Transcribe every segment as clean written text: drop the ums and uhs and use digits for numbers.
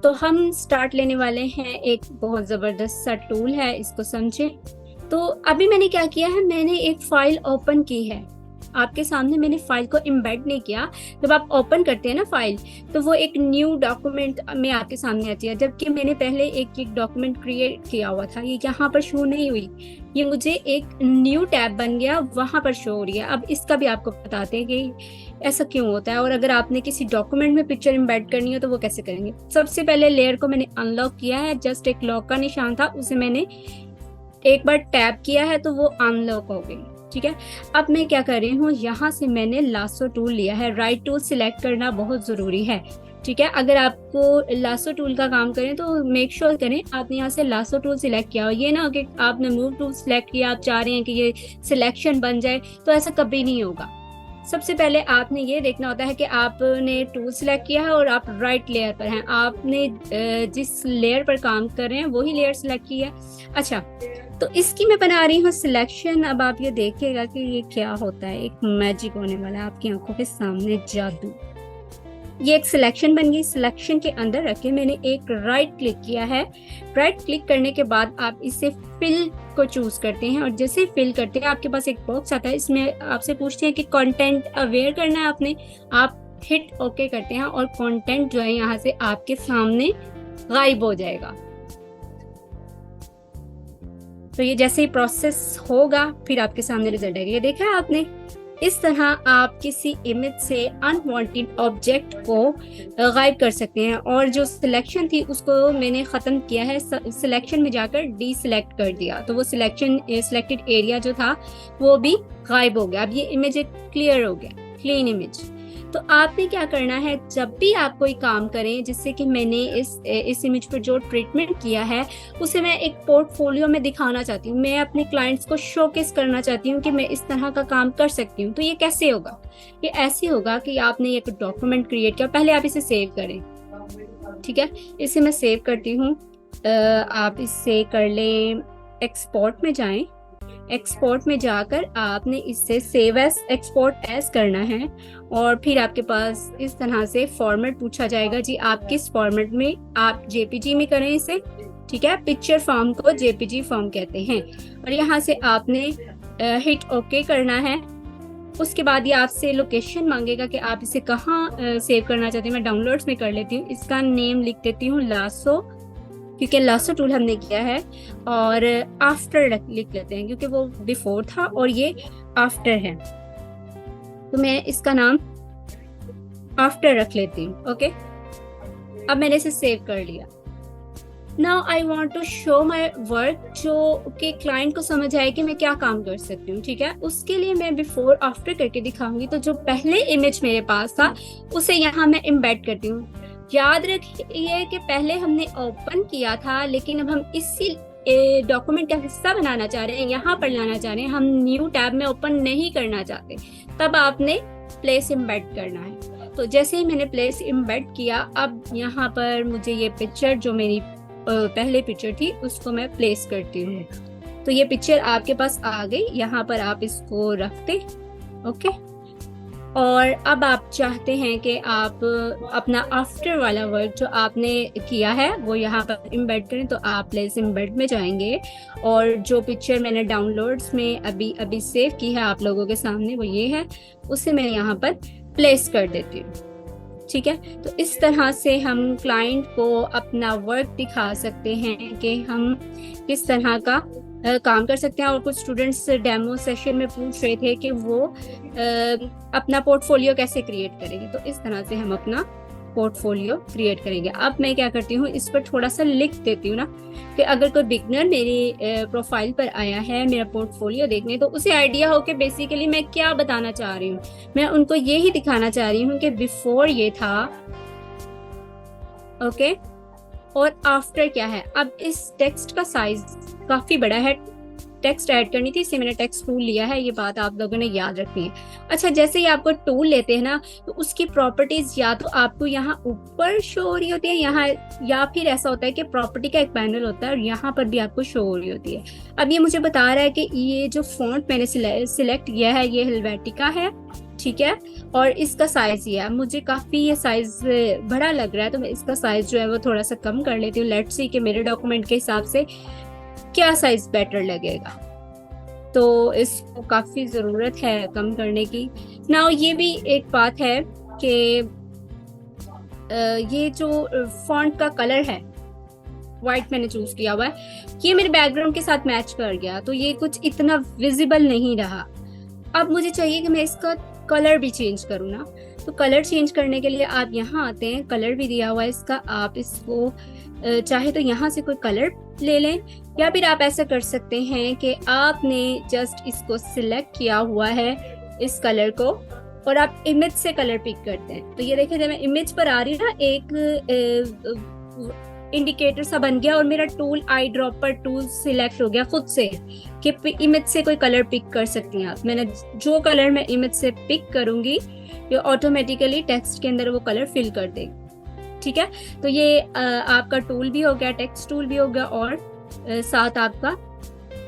तो हम स्टार्ट लेने वाले हैं, एक बहुत ज़बरदस्त सा टूल है, इसको समझें। तो अभी मैंने क्या किया है, मैंने एक फाइल ओपन की है आपके सामने, मैंने फाइल को एम्बेड नहीं किया। जब आप ओपन करते हैं ना फाइल, तो वो एक न्यू डॉक्यूमेंट में आपके सामने आती है, जबकि मैंने पहले एक डॉक्यूमेंट क्रिएट किया हुआ था। ये यहाँ पर शो नहीं हुई, ये मुझे एक न्यू टैब बन गया, वहां पर शो हो रही है। अब इसका भी आपको बताते हैं कि ऐसा क्यों होता है, और अगर आपने किसी डॉक्यूमेंट में पिक्चर एम्बेड करनी हो तो वो कैसे करेंगे। सबसे पहले लेयर को मैंने अनलॉक किया है, जस्ट एक लॉक का निशान था, उसे मैंने एक बार टैप किया है तो वो अनलॉक हो गई। ठीक है, अब मैं क्या कर रही हूँ, यहाँ से मैंने लासो टूल लिया है। राइट टूल सिलेक्ट करना बहुत ज़रूरी है। ठीक है, अगर आपको लासो टूल का काम करें तो मेक श्योर करें आपने यहाँ से लासो टूल सिलेक्ट किया हो। ये ना कि आपने मूव टूल सिलेक्ट किया, आप चाह रहे हैं कि ये सिलेक्शन बन जाए, तो ऐसा कभी नहीं होगा। सबसे पहले आपने ये देखना होता है कि आपने टूल सिलेक्ट किया है और आप राइट लेयर पर हैं, आपने जिस लेयर पर काम कर रहे हैं वही लेयर सिलेक्ट की है। अच्छा, तो इसकी मैं बना रही हूँ सिलेक्शन। अब आप ये देखिएगा कि ये क्या होता है, एक मैजिक होने वाला है आपकी आंखों के सामने, जादू। ये एक सिलेक्शन बन गई। सिलेक्शन के अंदर रख के मैंने एक राइट क्लिक किया है। राइट क्लिक करने के बाद आप इसे फिल को चूज करते हैं, और जैसे फिल करते हैं आपके पास एक बॉक्स आता है, इसमें आपसे पूछते हैं कि कंटेंट अवेयर करना है आपने। आप हिट ओके करते हैं और कंटेंट जो है यहाँ से आपके सामने गायब हो जाएगा। तो ये जैसे ही प्रोसेस होगा फिर आपके सामने रिजल्ट आएगा। ये देखा है आपने, इस तरह आप किसी इमेज से अनवांटेड ऑब्जेक्ट को गायब कर सकते हैं। और जो सिलेक्शन थी उसको मैंने ख़त्म किया है, सिलेक्शन में जाकर डी सिलेक्ट कर दिया, तो वो सिलेक्टेड एरिया जो था वो भी गायब हो गया। अब ये इमेज क्लियर हो गया, क्लीन इमेज। तो आपने क्या करना है, जब भी आप कोई काम करें, जिससे कि मैंने इस इमेज पर जो ट्रीटमेंट किया है उसे मैं एक पोर्टफोलियो में दिखाना चाहती हूँ, मैं अपने क्लाइंट्स को शोकेस करना चाहती हूँ कि मैं इस तरह का काम कर सकती हूँ। तो ये कैसे होगा, ये ऐसे होगा कि आपने एक डॉक्यूमेंट क्रिएट किया, पहले आप इसे सेव करें। ठीक है, इसे मैं सेव करती हूँ। आप इसे कर लें, एक्सपोर्ट में जाएं। एक्सपोर्ट में जाकर आपने इससे सेव एज एक्सपोर्ट एज करना है, और फिर आपके पास इस तरह से फॉर्मेट पूछा जाएगा जी, आप किस फॉर्मेट में, आप जेपीजी में करें इसे। ठीक है, पिक्चर फॉर्म को जेपीजी फॉर्म कहते हैं। और यहाँ से आपने हिट ओके करना है। उसके बाद ये आपसे लोकेशन मांगेगा कि आप इसे कहाँ सेव करना चाहते हैं। मैं डाउनलोड्स में कर लेती हूँ, इसका नेम लिख देती हूँ लासो, क्योंकि लासो टूल हमने किया है। और आफ्टर लिख लेते हैं क्योंकि वो बिफोर था और ये आफ्टर है, तो मैं इसका नाम आफ्टर रख लेती हूँ। ओके, अब मैंने इसे सेव कर लिया। Now I want to show my work, जो कि क्लाइंट को समझ आए कि मैं क्या काम कर सकती हूँ। ठीक है, उसके लिए मैं बिफोर आफ्टर करके दिखाऊंगी। तो जो पहले इमेज मेरे पास था उसे यहाँ मैं एम्बेड करती हूँ। याद रखिए कि पहले हमने ओपन किया था, लेकिन अब हम इसी डॉक्यूमेंट का हिस्सा बनाना चाह रहे हैं, यहाँ पर लाना चाह रहे हैं, हम न्यू टैब में ओपन नहीं करना चाहते। तब आपने प्लेस एम्बेड करना है। तो जैसे ही मैंने प्लेस एम्बेड किया, अब यहाँ पर मुझे ये पिक्चर जो मेरी पहले पिक्चर थी उसको मैं प्लेस करती हूँ। तो ये पिक्चर आपके पास आ गई, यहाँ पर आप इसको रखते। ओके, और अब आप चाहते हैं कि आप अपना आफ्टर वाला वर्क जो आपने किया है वो यहाँ पर एम्बेड करें, तो आप प्लेस एम्बेड में जाएंगे, और जो पिक्चर मैंने डाउनलोड्स में अभी सेव की है आप लोगों के सामने वो ये है, उसे मैं यहाँ पर प्लेस कर देती हूँ। ठीक है, तो इस तरह से हम क्लाइंट को अपना वर्क दिखा सकते हैं कि हम किस तरह का काम कर सकते हैं। और कुछ स्टूडेंट्स डेमो सेशन में पूछ रहे थे कि वो अपना पोर्टफोलियो कैसे क्रिएट करेंगे, तो इस तरह से हम अपना पोर्टफोलियो क्रिएट करेंगे। अब मैं क्या करती हूँ, इस पर थोड़ा सा लिख देती हूँ ना, कि अगर कोई बिगनर मेरी प्रोफाइल पर आया है मेरा पोर्टफोलियो देखने, तो उसे आइडिया हो कि बेसिकली मैं क्या बताना चाह रही हूँ। मैं उनको ये ही दिखाना चाह रही हूँ कि बिफोर ये था, ओके, और आफ्टर क्या है। अब इस टेक्स्ट का साइज काफी बड़ा है, टेक्स्ट ऐड करनी थी, इससे मैंने टेक्स्ट टूल लिया है, ये बात आप लोगों ने याद रखनी है। अच्छा, जैसे ही आपको टूल लेते हैं ना, तो उसकी प्रॉपर्टीज या तो आपको यहाँ ऊपर शो हो रही होती है यहाँ, या फिर ऐसा होता है कि प्रॉपर्टी का एक पैनल होता है और यहाँ पर भी आपको शो हो रही होती है। अब ये मुझे बता रहा है कि ये जो फॉन्ट मैंने सिलेक्ट किया है ये हेल्वेटिका है। ठीक है। और इसका साइज ये है, मुझे काफी ये साइज बड़ा लग रहा है, तो मैं इसका साइज जो है वो थोड़ा सा कम कर लेती हूँ। लेट्स सी कि मेरे डॉक्यूमेंट के हिसाब से क्या साइज बेटर लगेगा। तो इसको काफी जरूरत है कम करने की। नाउ ये भी एक बात है कि ये जो फॉन्ट का कलर है व्हाइट मैंने चूज किया हुआ है, ये मेरे बैकग्राउंड के साथ मैच कर गया, तो ये कुछ इतना विजिबल नहीं रहा। अब मुझे चाहिए कि मैं इसका कलर भी चेंज करूँ ना, तो कलर चेंज करने के लिए आप यहाँ आते हैं, कलर भी दिया हुआ है इसका। आप इसको चाहे तो यहाँ से कोई कलर ले लें, या फिर आप ऐसा कर सकते हैं कि आपने जस्ट इसको सिलेक्ट किया हुआ है इस कलर को, और आप इमेज से कलर पिक करते हैं। तो ये देखिए जब मैं इमेज पर आ रही है ना, एक इंडिकेटर सा बन गया और मेरा टूल आई ड्रॉप पर टूल सिलेक्ट हो गया खुद से कि इमेज से कोई कलर पिक कर सकती हैं आप। मैंने जो कलर मैं इमेज से पिक करूंगी ये ऑटोमेटिकली टेक्स्ट के अंदर वो कलर फिल कर देगी। ठीक है, तो ये आपका टूल भी हो गया, टेक्स्ट टूल भी हो गया, और साथ आपका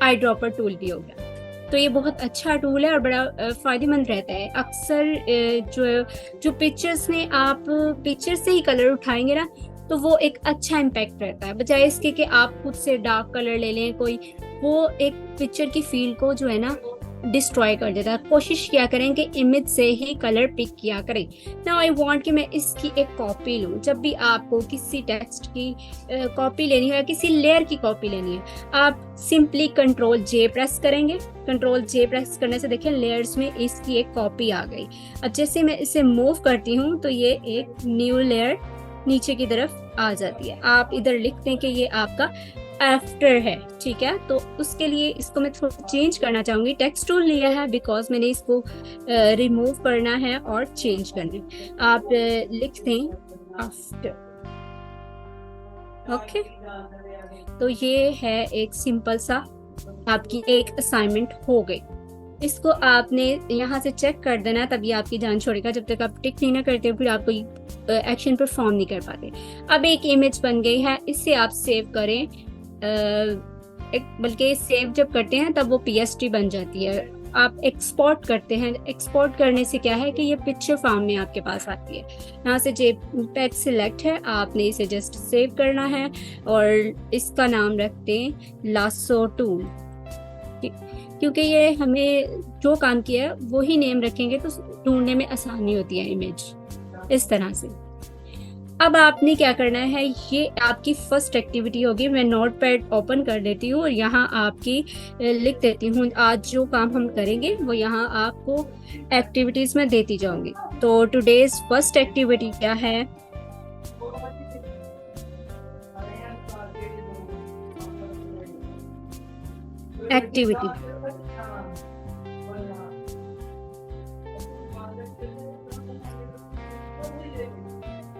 आई ड्रॉपर टूल भी हो गया। तो ये बहुत अच्छा टूल है और बड़ा फायदेमंद रहता है। अक्सर जो पिक्चर्स में आप पिक्चर से ही कलर उठाएंगे ना, तो वो एक अच्छा इम्पैक्ट रहता है, बजाय इसके कि आप खुद से डार्क कलर ले लें कोई, वो एक पिक्चर की फील को जो है ना डिस्ट्रॉय कर देता है। कोशिश किया करें कि इमेज से ही कलर पिक किया करें। नाउ आई वांट कि मैं इसकी एक कॉपी लूं। जब भी आपको किसी टेक्स्ट की कॉपी लेनी है या किसी लेयर की कॉपी लेनी है, आप सिंपली कंट्रोल जे प्रेस करेंगे। कंट्रोल जे प्रेस करने से देखिए लेयर्स में इसकी एक कॉपी आ गई। अब जैसे मैं इसे मूव करती हूँ तो ये एक न्यू लेयर नीचे की तरफ आ जाती है। आप इधर लिख दें कि ये आपका आफ्टर है। ठीक है, तो उसके लिए इसको मैं थोड़ा चेंज करना चाहूंगी। टेक्स्ट टूल लिया है बिकॉज मैंने इसको रिमूव करना है और चेंज करना है। आप लिख दें आफ्टर। ओके, तो ये है एक सिंपल सा आपकी एक असाइनमेंट हो गई। इसको आपने यहाँ से चेक कर देना, तभी आपकी जान छोड़ेगा। जब तक आप टिक नहीं ना करते फिर आप कोई एक्शन परफॉर्म नहीं कर पाते। अब एक इमेज बन गई है, इससे आप सेव करें। बल्कि सेव जब करते हैं तब वो पीएसटी बन जाती है। आप एक्सपोर्ट करते हैं, एक्सपोर्ट करने से क्या है कि ये पिक्चर फॉर्म में आपके पास आती है। यहाँ से जेपीईजी सिलेक्ट है, आपने इसे जस्ट सेव करना है और इसका नाम रखते हैं लासो टूल, क्योंकि ये हमें जो काम किया है वो ही नेम रखेंगे तो ढूंढने में आसानी होती है इमेज इस तरह से। अब आपने क्या करना है, ये आपकी फर्स्ट एक्टिविटी होगी। मैं नोटपैड ओपन कर देती हूँ और यहाँ आपकी लिख देती हूँ आज जो काम हम करेंगे वो यहाँ आपको एक्टिविटीज में देती जाऊंगी। तो टुडेज फर्स्ट एक्टिविटी क्या है, एक्टिविटी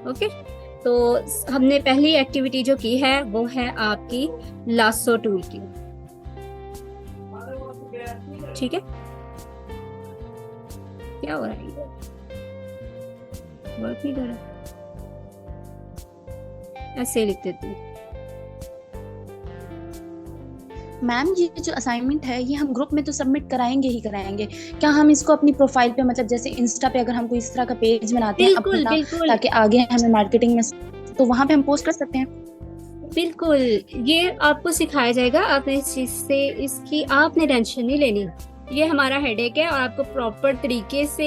ओके। तो हमने पहली एक्टिविटी जो की है वो है आपकी लासो टूल की। ठीक है, क्या हो रहा है, वर्क नहीं कर रहा, ऐसे लिख देती हूँ। मैम ये जो असाइनमेंट है ये हम ग्रुप में तो सबमिट कराएंगे ही कराएंगे, क्या हम इसको अपनी प्रोफाइल पे, मतलब जैसे इंस्टा पे अगर हम कोई इस तरह का पेज बनाते हैं बिल्कुल अपना, बिल्कुल, ताकि आगे हमें मार्केटिंग में, तो वहां पे हम पोस्ट कर सकते हैं। बिल्कुल ये आपको सिखाया जाएगा। आपने इस चीज से इसकी आपने टेंशन नहीं लेनी, ये हमारा हेडेक है और आपको प्रॉपर तरीके से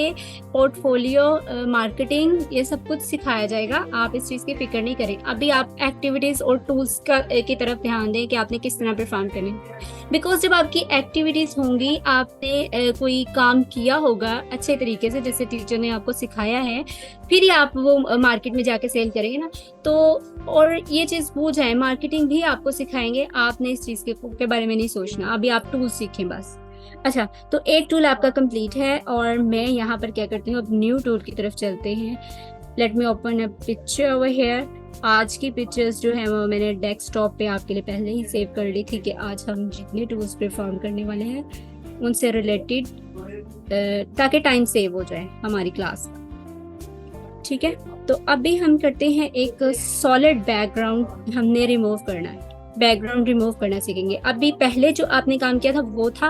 पोर्टफोलियो मार्केटिंग ये सब कुछ सिखाया जाएगा। आप इस चीज की फिक्र नहीं करें। अभी आप एक्टिविटीज और टूल्स की तरफ ध्यान दें कि आपने किस तरह परफॉर्म करना है। बिकॉज जब आपकी एक्टिविटीज होंगी, आपने कोई काम किया होगा अच्छे तरीके से जैसे टीचर ने आपको सिखाया है, फिर ही आप वो मार्केट में जाके सेल करेंगे ना। तो और ये चीज भूल जाए, मार्केटिंग भी आपको सिखाएंगे, आपने इस चीज के बारे में नहीं सोचना। अभी आप टूल सीखें बस। अच्छा, तो एक टूल आपका कंप्लीट है और मैं यहाँ पर क्या करती हूँ, अब न्यू टूल की तरफ चलते हैं। Let me open a picture over here. आज की पिक्चर्स जो है वो मैंने डेस्कटॉप पे आपके लिए पहले ही सेव कर ली थी कि आज हम जितने टूल्स परफॉर्म करने वाले हैं उनसे रिलेटेड, ताकि टाइम सेव हो जाए हमारी क्लास का। ठीक है, तो अभी हम करते हैं एक सॉलिड बैकग्राउंड हमने रिमूव करना है। बैकग्राउंड रिमूव करना सीखेंगे। अभी पहले जो आपने काम किया था वो था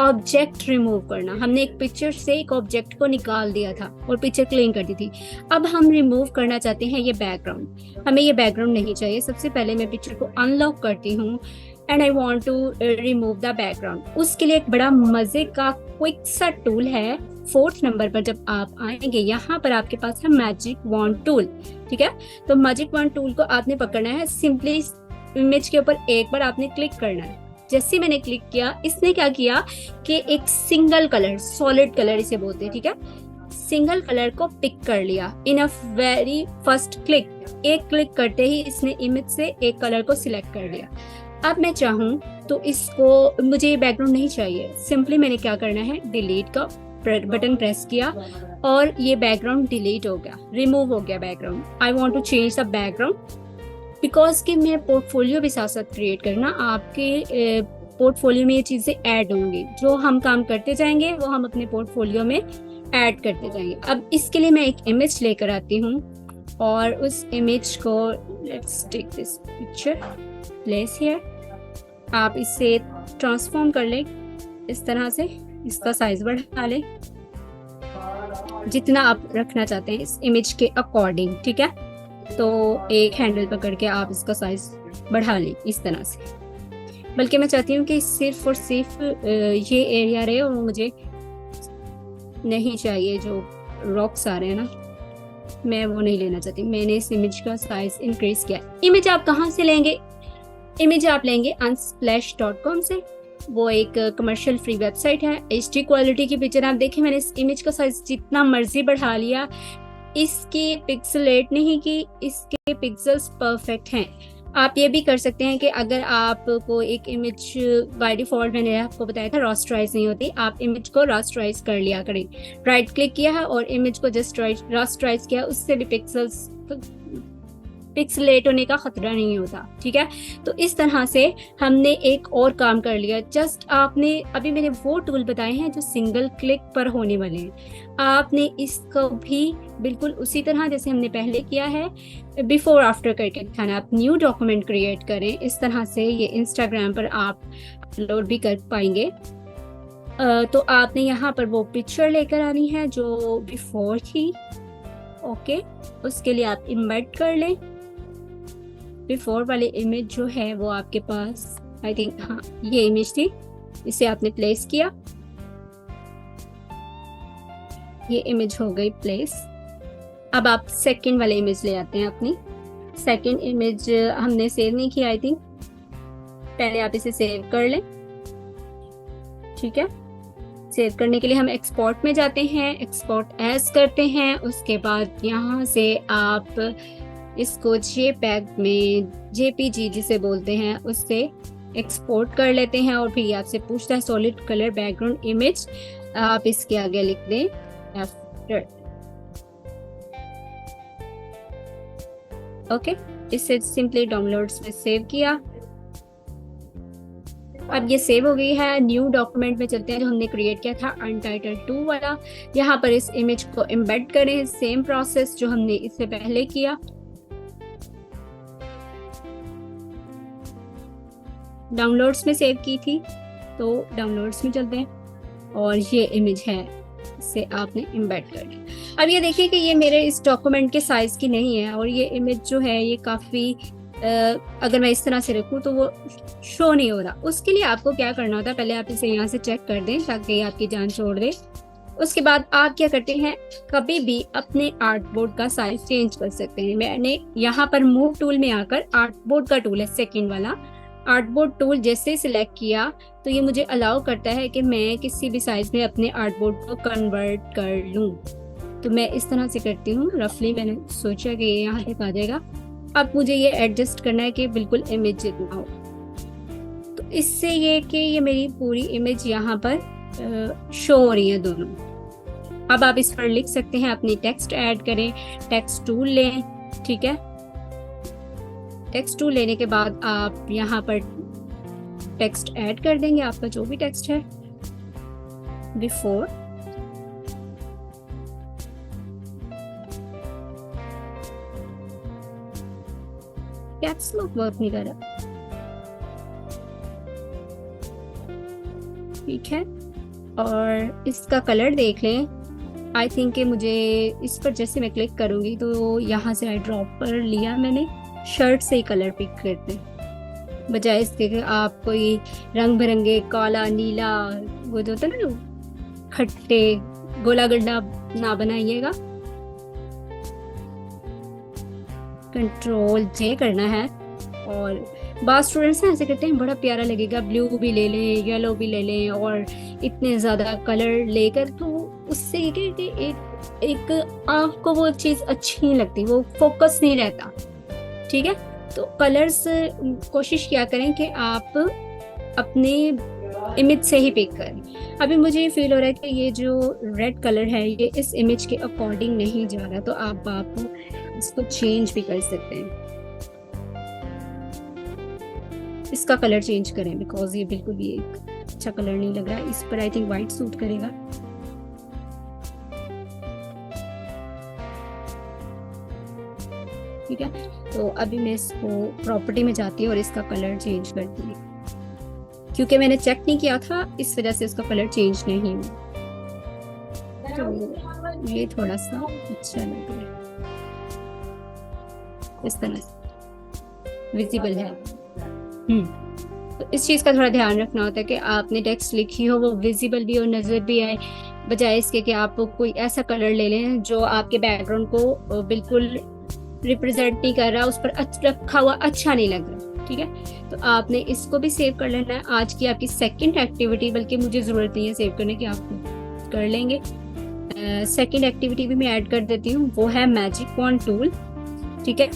ऑब्जेक्ट रिमूव करना। हमने एक पिक्चर से एक ऑब्जेक्ट को निकाल दिया था और पिक्चर क्लीन कर दी थी। अब हम रिमूव करना चाहते हैं ये बैकग्राउंड। हमें ये बैकग्राउंड नहीं चाहिए। सबसे पहले मैं पिक्चर को अनलॉक करती हूँ and I want to remove the background. उसके लिए एक बड़ा मजे का क्विक सा टूल है। 4th नंबर पर जब आप आएंगे यहाँ पर आपके पास है मैजिक वॉन्ड टूल। ठीक है, तो मैजिक वॉन्ड टूल को आपने पकड़ना है। सिंपली इमेज के ऊपर एक बार आपने क्लिक करना है। जैसे मैंने क्लिक किया, इसने क्या किया कि एक सिंगल कलर, सॉलिड कलर इसे बोलते हैं, ठीक है, सिंगल कलर को पिक कर लिया इन अ वेरी फर्स्ट क्लिक। एक क्लिक करते ही इसने इमेज से एक कलर को सिलेक्ट कर लिया। अब मैं चाहूँ तो इसको, मुझे ये बैकग्राउंड नहीं चाहिए, सिंपली मैंने क्या करना है, डिलीट का बटन प्रेस किया और ये बैकग्राउंड डिलीट हो गया, रिमूव हो गया background. I want to change the background because कि मैं पोर्टफोलियो भी साथ साथ क्रिएट करना। आपके पोर्टफोलियो में ये चीज़ें ऐड होंगी, जो हम काम करते जाएंगे वो हम अपने पोर्टफोलियो में ऐड करते जाएंगे। अब इसके लिए मैं एक इमेज लेकर आती हूँ और उस इमेज को, let's take this picture, place here. आप इसे ट्रांसफॉर्म कर लें इस तरह से, इसका साइज बढ़ा लें जितना आप रखना चाहते हैं इस इमेज के अकॉर्डिंग। ठीक है, तो एक हैंडल पकड़ के आप इसका साइज बढ़ा लें इस तरह से। बल्कि मैं चाहती हूँ कि सिर्फ और सिर्फ ये एरिया रहे और मुझे नहीं चाहिए जो रॉक्स आ रहे हैं ना, मैं वो नहीं लेना चाहती। मैंने इस इमेज का साइज इंक्रीज किया। इमेज आप कहाँ से लेंगे? इमेज आप लेंगे unsplash.com से। वो एक कमर्शियल फ्री वेबसाइट है। HD क्वालिटी की पिक्चर आप देखें, मैंने इस इमेज का साइज जितना मर्जी बढ़ा लिया, इसकी पिक्सलेट नहीं की, इसके पिक्सल्स परफेक्ट हैं। आप ये भी कर सकते हैं कि अगर आपको एक इमेज बाय डिफॉल्ट, मैंने आपको बताया था रास्टराइज नहीं होती, आप इमेज को रास्टराइज कर लिया करें। राइट क्लिक किया है और इमेज को जस्ट रास्टराइज किया, उससे भी पिक्सलेट होने का खतरा नहीं होता। ठीक है, तो इस तरह से हमने एक और काम कर लिया। जस्ट आपने, अभी मैंने वो टूल बताए हैं जो सिंगल क्लिक पर होने वाले हैं, आपने इसको भी बिल्कुल उसी तरह जैसे हमने पहले किया है बिफोर आफ्टर करके दिखाना। आप न्यू डॉक्यूमेंट क्रिएट करें इस तरह से, ये इंस्टाग्राम पर आप अपलोड भी कर पाएंगे। तो आपने यहाँ पर वो पिक्चर लेकर आनी है जो बिफोर थी। ओके, उसके लिए आप इम्बेड कर लें। बिफोर वाली इमेज जो है वो आपके पास, आई थिंक, हाँ ये इमेज थी, इसे आपने प्लेस किया, ये इमेज हो गई प्लेस। अब आप सेकंड वाले इमेज ले आते हैं अपनी। सेकंड इमेज हमने सेव नहीं किया, आई थिंक, पहले आप इसे सेव कर लें। ठीक है, सेव करने के लिए हम एक्सपोर्ट में जाते हैं, एक्सपोर्ट एज करते हैं। उसके बाद यहाँ से आप इसको JPEG में, JPG जिसे बोलते हैं, उससे एक्सपोर्ट कर लेते हैं और फिर आपसे पूछता है सॉलिड कलर बैकग्राउंड इमेज, आप इसके आगे लिख दें आफ्टर। ओके, इसे सिंपली डाउनलोड्स में सेव किया। अब ये सेव हो गई है। न्यू डॉक्यूमेंट में चलते हैं जो हमने क्रिएट किया था अनटाइटल्ड 2 वाला। यहाँ पर इस इमेज को एम्बेड करें, सेम प्रोसेस जो हमने इससे पहले किया। डाउनलोड्स में सेव की थी तो डाउनलोड्स में चलते हैं और ये इमेज है, इसे आपने एम्बेड कर लिया। अब ये देखिए कि ये मेरे इस डॉक्यूमेंट के साइज की नहीं है और ये इमेज जो है ये काफ़ी, अगर मैं इस तरह से रखूँ तो वो शो नहीं हो रहा। उसके लिए आपको क्या करना होता है, पहले आप इसे यहाँ से चेक कर दें ताकि आपकी जान छोड़ दे। उसके बाद आप क्या करते हैं, कभी भी अपने आर्टबोर्ड का साइज चेंज कर सकते हैं। मैंने यहाँ पर मूव टूल में आकर, आर्टबोर्ड का टूल है सेकेंड वाला, आर्टबोर्ड टूल जैसे सिलेक्ट किया तो ये मुझे अलाउ करता है कि मैं किसी भी साइज में अपने आर्टबोर्ड को कन्वर्ट कर लूँ। तो मैं इस तरह से करती हूँ रफली, मैंने सोचा कि ये यहाँ तक आ जाएगा। अब मुझे ये एडजस्ट करना है कि बिल्कुल इमेज जितना हो, तो इससे ये कि ये मेरी पूरी इमेज यहाँ पर शो हो रही है दोनों। अब आप इस पर लिख सकते हैं, अपनी टेक्स्ट ऐड करें, टेक्स्ट टूल लें। ठीक है, टेक्स्ट टूल लेने के बाद आप यहाँ पर टेक्स्ट ऐड कर देंगे, आपका जो भी टेक्स्ट है। बिफोर, कैप्स लॉक वर्क नहीं कर रहा, ठीक है, और इसका कलर देख लें। आई थिंक कि मुझे इस पर जैसे मैं क्लिक करूँगी तो यहाँ से आई ड्रॉप पर लिया मैंने, शर्ट से ही कलर पिक करते, बजाय इसके कि आप कोई रंग बिरंगे काला नीला वो जो होता है ना खट्टे गोला गड्ढा ना बनाइएगा। कंट्रोल जे करना है। और बास स्टूडेंट्स ना ऐसे करते हैं, बड़ा प्यारा लगेगा, ब्लू भी ले लें, येलो भी ले लें, और इतने ज़्यादा कलर लेकर, तो उससे ये कि एक आँख को वो चीज़ अच्छी नहीं लगती, वो फोकस नहीं रहता। ठीक है, तो कलर्स कोशिश किया करें कि आप अपने इमेज से ही पिक करें। अभी मुझे ये फील हो रहा है कि ये जो रेड कलर है ये इस इमेज के अकॉर्डिंग नहीं जा रहा, तो आप इसको चेंज भी कर सकते हैं, इसका कलर चेंज करें, बिकॉज ये बिल्कुल भी एक अच्छा कलर नहीं लग रहा है। इस पर आई थिंक वाइट सूट करेगा। ठीक है, तो अभी मैं इसको प्रॉपर्टी में जाती हूँ और इसका कलर चेंज करती हूँ, क्योंकि मैंने चेक नहीं किया था इस वजह से उसका कलर चेंज नहीं हुआ। तो ये थोड़ा सा अच्छा लग रहा है, इस तरह से विजिबल है। तो इस चीज़ का थोड़ा ध्यान रखना होता है कि आपने टेक्स्ट लिखी हो वो विजिबल भी हो, नज़र भी आए, बजाय इसके कि आप कोई ऐसा कलर ले लें जो आपके बैकग्राउंड को बिल्कुल रिप्रेजेंट नहीं कर रहा, उस पर रखा हुआ अच्छा नहीं लग रहा। ठीक है, तो आपने इसको भी सेव कर लेना है। आज की आपकी सेकंड एक्टिविटी, बल्कि मुझे ज़रूरत नहीं है सेव करने की, आप कर लेंगे। सेकंड एक्टिविटी भी मैं ऐड कर देती हूँ, वो है मैजिक वॉन्ड टूल। ठीक है,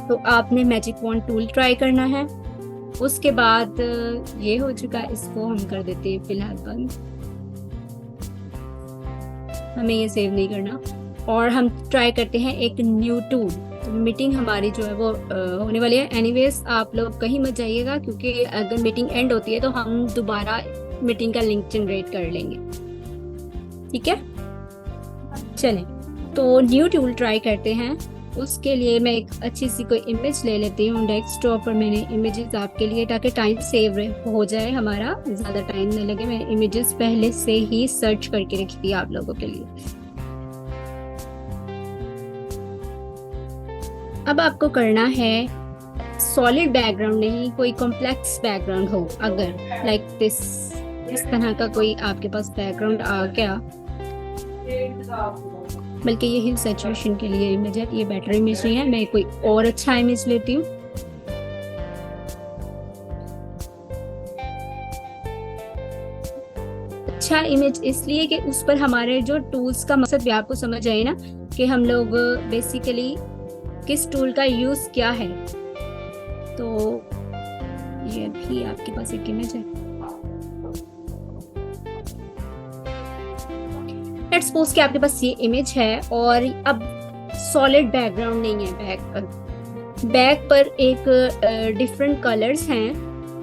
तो आपने मैजिक वॉन्ड टूल ट्राई करना है। उसके बाद ये हो चुका, इसको हम कर देते हैं फिलहाल बंद, हमें ये सेव नहीं करना, और हम ट्राई करते हैं एक न्यू टूल। तो मीटिंग हमारी जो है वो होने वाली है। एनीवेज आप लोग कहीं मत जाइएगा, क्योंकि अगर मीटिंग एंड होती है तो हम दोबारा मीटिंग का लिंक जनरेट कर लेंगे। ठीक है, चलें तो न्यू टूल ट्राई करते हैं। उसके लिए मैं एक अच्छी सी कोई इमेज ले लेती हूँ। डेस्कटॉप पर मैंने इमेजेस आपके लिए, ताकि टाइम सेव हो जाए हमारा, ज़्यादा टाइम न लगे, मैं इमेजेस पहले से ही सर्च करके रखी थी आप लोगों के लिए। अब आपको करना है सॉलिड बैकग्राउंड नहीं, कोई कॉम्प्लेक्स बैकग्राउंड हो, अगर लाइक दिस, इस तरह का कोई आपके पास बैकग्राउंड आ गया, बल्कि ये हिल सैचुरेशन के लिए इमेज है, ये बेटर इमेज नहीं है, मैं कोई और अच्छा इमेज लेती हूँ। अच्छा इमेज इसलिए कि उस पर हमारे जो टूल्स का मकसद भी आपको समझ आए ना, कि हम लोग बेसिकली किस टूल का यूज क्या है। तो ये भी आपके पास एक इमेज है। लेट्स सपोज कि आपके पास ये इमेज है और अब सॉलिड बैकग्राउंड नहीं है, बैक पर एक डिफरेंट कलर्स हैं,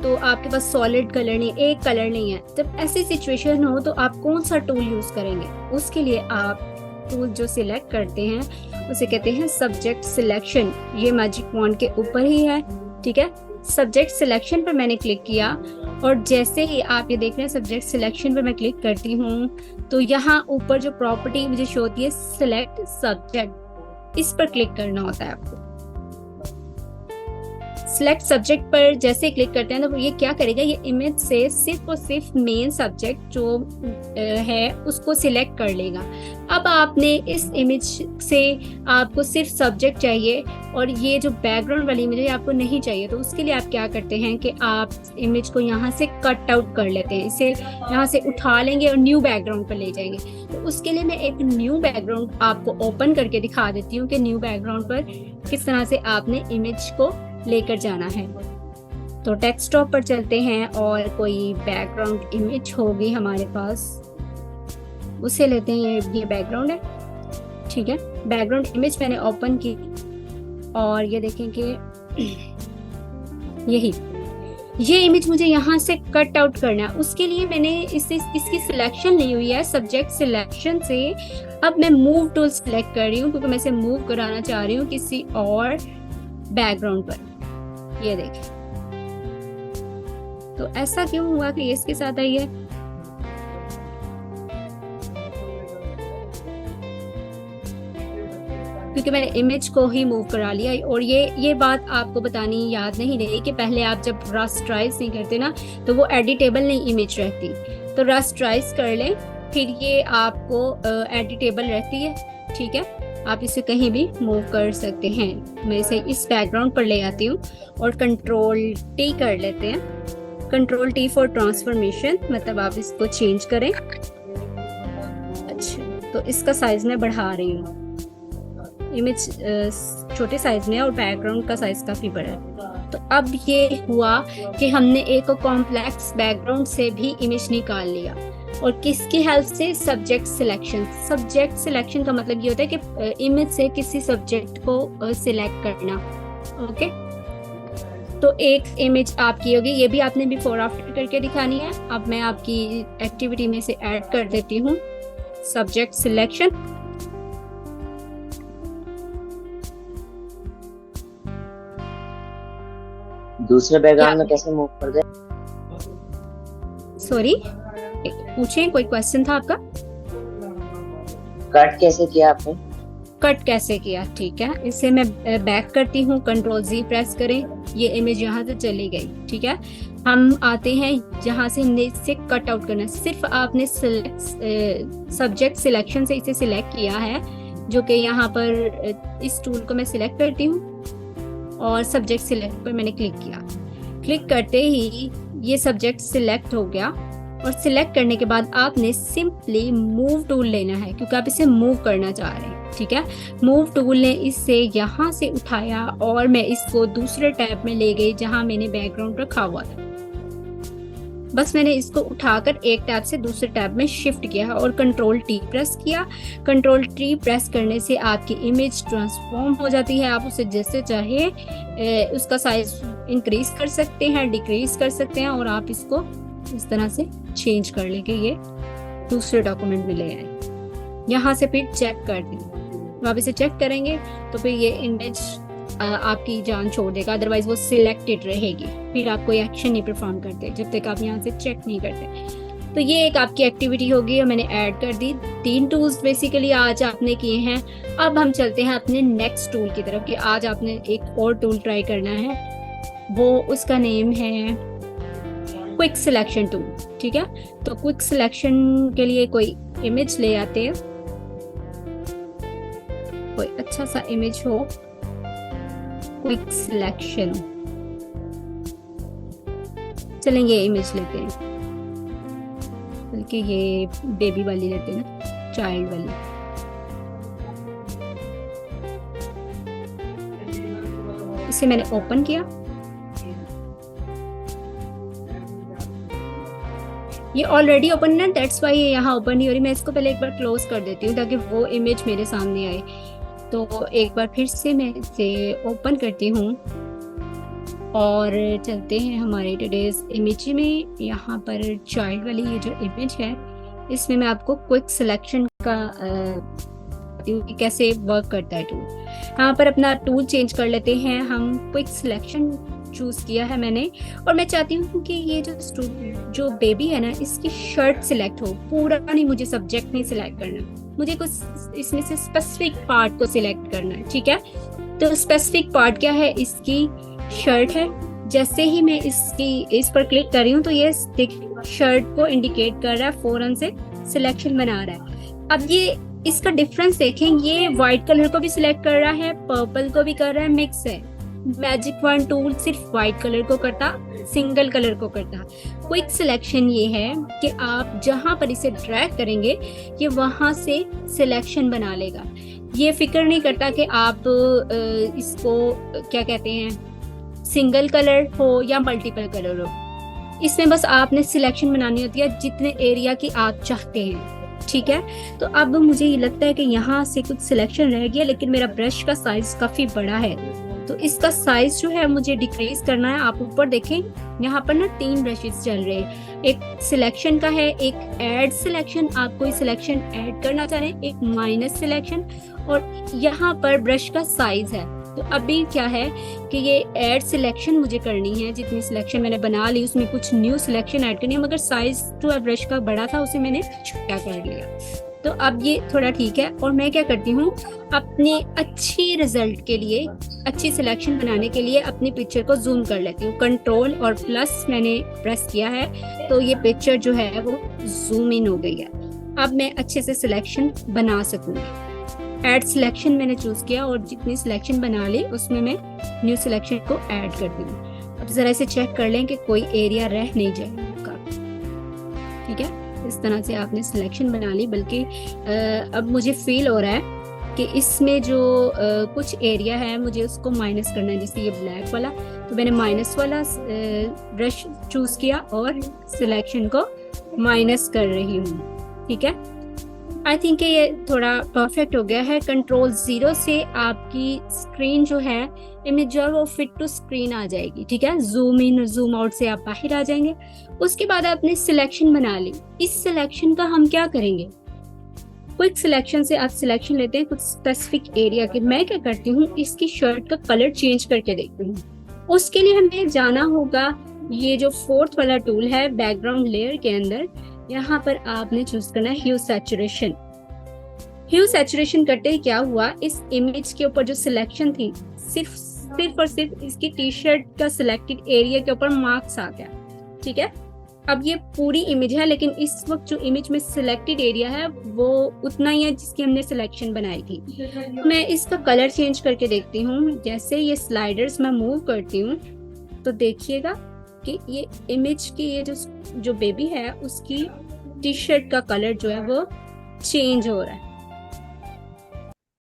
तो आपके पास सॉलिड कलर नहीं, एक कलर नहीं है। जब ऐसी सिचुएशन हो तो आप कौन सा टूल यूज करेंगे? उसके लिए आप टूल जो सिलेक्ट करते हैं उसे कहते हैं सब्जेक्ट सिलेक्शन। ये मैजिक वॉन्ड के ऊपर ही है। ठीक है, सब्जेक्ट सिलेक्शन पर मैंने क्लिक किया और जैसे ही आप ये देख रहे हैं सब्जेक्ट सिलेक्शन पर मैं क्लिक करती हूँ तो यहाँ ऊपर जो प्रॉपर्टी मुझे शो होती है सिलेक्ट सब्जेक्ट, इस पर क्लिक करना होता है आपको। सिलेक्ट सब्जेक्ट पर जैसे क्लिक करते हैं तो ये क्या करेगा, ये इमेज से सिर्फ और सिर्फ मेन सब्जेक्ट जो है उसको सिलेक्ट कर लेगा। अब आपने इस इमेज से आपको सिर्फ सब्जेक्ट चाहिए और ये जो बैकग्राउंड वाली इमेज है आपको नहीं चाहिए, तो उसके लिए आप क्या करते हैं कि आप इमेज को यहाँ से कट आउट कर लेते हैं, इसे यहाँ से उठा लेंगे और न्यू बैकग्राउंड पर ले जाएंगे। तो उसके लिए मैं एक न्यू बैकग्राउंड आपको ओपन करके दिखा देती हूँ कि न्यू बैकग्राउंड पर किस तरह से आपने इमेज को लेकर जाना है। तो डेस्कटॉप पर चलते हैं और कोई बैकग्राउंड इमेज होगी हमारे पास, उसे लेते हैं। ये बैकग्राउंड है। ठीक है, बैकग्राउंड इमेज मैंने ओपन की और ये देखें कि ये इमेज मुझे यहाँ से कट आउट करना है। उसके लिए मैंने इसकी सिलेक्शन ली हुई है सब्जेक्ट सिलेक्शन से। अब मैं मूव टूल सिलेक्ट कर रही हूँ क्योंकि मैं इसे मूव कराना चाह रही हूँ किसी और बैकग्राउंड पर। ये देखें तो ऐसा क्यों हुआ कि ये इसके साथ आई है? क्योंकि मैंने इमेज को ही मूव करा लिया। और ये बात आपको बतानी याद नहीं रही कि पहले आप जब रास्टराइज नहीं करते ना तो वो एडिटेबल नहीं इमेज रहती, तो रास्टराइज कर लें फिर ये आपको एडिटेबल रहती है। ठीक है, आप इसे कहीं भी मूव कर सकते हैं। मैं इसे इस बैकग्राउंड पर ले आती हूँ और कंट्रोल टी कर लेते हैं। कंट्रोल टी फॉर ट्रांसफॉर्मेशन, मतलब आप इसको चेंज करें। अच्छा, तो इसका साइज मैं बढ़ा रही हूँ। इमेज छोटे साइज में है और बैकग्राउंड का साइज काफी बड़ा है। तो अब ये हुआ कि हमने एक कॉम्प्लेक्स बैकग्राउंड से भी इमेज निकाल लिया। और किसकी हेल्प से? Subject selection. सब्जेक्ट सिलेक्शन का मतलब ये होता है कि इमेज से किसी सब्जेक्ट को सिलेक्ट करना। ओके, तो एक इमेज आपकी होगी, ये भी आपने बिफोर आफ्टर करके दिखानी है। अब मैं आपकी एक्टिविटी में से ऐड कर देती हूँ सब्जेक्ट सिलेक्शन। दूसरे बैकग्राउंड में कैसे मूव कर दे? सॉरी, पूछें, कोई क्वेश्चन था आपका? कट कैसे किया आपने? कट कैसे किया? ठीक है, इसे मैं बैक करती हूँ, कंट्रोल जी प्रेस करें, ये इमेज यहाँ से चली गई। ठीक है, हम आते हैं जहाँ से हमने इसे कट आउट करना है। सिर्फ आपने सब्जेक्ट सिलेक्शन से इसे सिलेक्ट किया है, जो कि यहाँ पर इस टूल को मैं सिलेक्ट करती हूँ और सब्जेक्ट सिलेक्ट पर मैंने क्लिक किया। क्लिक करते ही ये सब्जेक्ट सिलेक्ट हो गया। और सिलेक्ट करने के बाद आपने सिंपली मूव टूल लेना है, क्योंकि आप इसे मूव करना चाह रहे हैं। ठीक है, मूव टूल ने इससे यहाँ से उठाया और मैं इसको दूसरे टैब में ले गई जहाँ मैंने बैकग्राउंड रखा हुआ था। बस मैंने इसको उठाकर एक टैब से दूसरे टैब में शिफ्ट किया और कंट्रोल टी प्रेस किया। कंट्रोल टी प्रेस करने से आपकी इमेज ट्रांसफॉर्म हो जाती है। आप उसे जैसे चाहे उसका साइज इंक्रीज कर सकते हैं, डिक्रीज कर सकते हैं, और आप इसको इस तरह से चेंज कर लेंगे। ये दूसरे डॉक्यूमेंट में ले आए। यहाँ से फिर चेक कर दें, आप इसे चेक करेंगे तो फिर ये इमेज आपकी जान छोड़ देगा, अदरवाइज वो सिलेक्टेड रहेगी। फिर आप कोई एक्शन नहीं परफॉर्म करते जब तक आप यहाँ से चेक नहीं करते। तो ये एक आपकी एक्टिविटी होगी और मैंने ऐड कर दी। 3 टूल्स बेसिकली आज आपने किए हैं। अब हम चलते हैं अपने नेक्स्ट टूल की तरफ कि आज आपने एक और टूल ट्राई करना है, वो उसका नेम है क्विक सिलेक्शन टूल। ठीक है, तो क्विक सिलेक्शन के लिए कोई इमेज ले आते हैं, कोई अच्छा सा इमेज हो। क्विक सिलेक्शन, चलेंगे इमेज लेते हैं, बल्कि ये बेबी वाली लेते हैं ना, चाइल्ड वाली। इसे मैंने ओपन किया। ये ऑलरेडी ओपन है, दैट्स वाई ये यहाँ ओपन नहीं हो रही। मैं इसको पहले एक बार क्लोज कर देती हूँ ताकि वो इमेज मेरे सामने आए। तो एक बार फिर से मैं इसे ओपन करती हूँ और चलते हैं हमारे टुडेज इमेज में। यहाँ पर चाइल्ड वाली ये जो इमेज है, इसमें मैं आपको क्विक सिलेक्शन का कैसे वर्क करता है टूल। यहाँ पर अपना टूल चेंज कर लेते हैं हम। क्विक सिलेक्शन चूज किया है मैंने, और मैं चाहती हूँ कि ये जो बेबी है ना, इसकी शर्ट सिलेक्ट हो, पूरा नहीं, मुझे सब्जेक्ट नहीं सिलेक्ट करना, मुझे कुछ इसमें से स्पेसिफिक पार्ट को सिलेक्ट करना है। ठीक है, तो स्पेसिफिक पार्ट क्या है? इसकी शर्ट है। जैसे ही मैं इस पर क्लिक कर रही हूँ तो ये शर्ट को इंडिकेट कर रहा है, फौरन से सिलेक्शन बना रहा है। अब ये इसका डिफरेंस देखें, ये व्हाइट कलर को भी सिलेक्ट कर रहा है, पर्पल को भी कर रहा है, मिक्स है। मैजिक वन टूल सिर्फ व्हाइट कलर को करता, सिंगल कलर को करता। क्विक सिलेक्शन ये है कि आप जहां पर इसे ड्रैग करेंगे ये वहां से सिलेक्शन बना लेगा। ये फिक्र नहीं करता कि आप इसको क्या कहते हैं, सिंगल कलर हो या मल्टीपल कलर हो। इसमें बस आपने सिलेक्शन बनानी होती है जितने एरिया की आप चाहते हैं। ठीक है, तो अब मुझे ये लगता है कि यहाँ से कुछ सिलेक्शन रह गया, लेकिन मेरा ब्रश का साइज काफी बड़ा है, तो इसका साइज जो है मुझे डिक्रीज करना है। आप ऊपर देखें, यहाँ पर ना 3 ब्रशेस चल रहे हैं, एक सिलेक्शन का है, एक ऐड सिलेक्शन, आप कोई सिलेक्शन ऐड करना चाह रहे हैं, एक माइनस सिलेक्शन, और यहाँ पर ब्रश का साइज है। तो अभी क्या है कि ये ऐड सिलेक्शन मुझे करनी है, जितनी सिलेक्शन मैंने बना ली उसमें कुछ न्यू सिलेक्शन ऐड करनी है, मगर साइज जो ब्रश का बड़ा था उसे मैंने छोटा कर लिया। तो अब ये थोड़ा ठीक है। और मैं क्या करती हूँ, अपने अच्छी रिजल्ट के लिए, अच्छी सिलेक्शन बनाने के लिए अपनी पिक्चर को जूम कर लेती हूँ। कंट्रोल और प्लस मैंने प्रेस किया है तो ये पिक्चर जो है वो जूम इन हो गई है। अब मैं अच्छे से सिलेक्शन बना सकूंगी। ऐड सिलेक्शन मैंने चूज किया और जितनी सिलेक्शन बना ली उसमें मैं न्यू सिलेक्शन को ऐड कर दूंगी। अब जरा इसे चेक कर लें कि कोई एरिया रह नहीं जाएगा। ठीक है, इस तरह से आपने सिलेक्शन बना ली। बल्कि अब मुझे फील हो रहा है कि इसमें जो कुछ एरिया है मुझे उसको माइनस करना है, जैसे ये ब्लैक वाला, तो मैंने माइनस वाला ब्रश चूज किया और सिलेक्शन को माइनस कर रही हूँ। ठीक है, आई थिंक ये थोड़ा परफेक्ट हो गया है। कंट्रोल 0 से आपकी स्क्रीन जो है इमेज जो है वो फिट टू स्क्रीन आ जाएगी। ठीक है, जूम इन जूम आउट से आप बाहर आ जाएंगे। उसके बाद आपने सिलेक्शन बना ली। इस सिलेक्शन का हम क्या करेंगे, क्विक सिलेक्शन से आप सिलेक्शन लेते हैं कुछ स्पेसिफिक एरिया के। मैं क्या करती हूँ, इसकी शर्ट का कलर चेंज करके देखती हूँ। उसके लिए हमें जाना होगा, ये जो 4th वाला टूल है बैकग्राउंड लेयर के अंदर, यहाँ पर आपने चूज करना है ह्यू सैचुरेशन। ह्यू सैचुरेशन करते ही क्या हुआ, इस इमेज के ऊपर जो सिलेक्शन थी सिर्फ और सिर्फ इसकी टी शर्ट का सिलेक्टेड एरिया के ऊपर मार्क्स आ गया। ठीक है, अब ये पूरी इमेज है लेकिन इस वक्त जो इमेज में सिलेक्टेड एरिया है वो उतना ही है जिसकी हमने सिलेक्शन बनाई थी। मैं इसका कलर चेंज करके देखती हूँ। जैसे ये स्लाइडर्स मैं मूव करती हूँ तो देखिएगा कि ये इमेज की ये जो बेबी है उसकी टी शर्ट का कलर जो है वो चेंज हो रहा है।